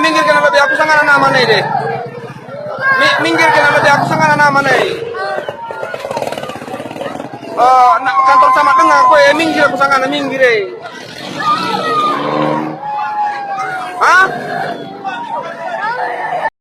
Minggir kena lebih. Aku sangat nama nih deh. Minggir kena lebih. Aku sangat nama nih. Kantor sama tengah. Aku minggir. Aku sangat minggir deh. Hah?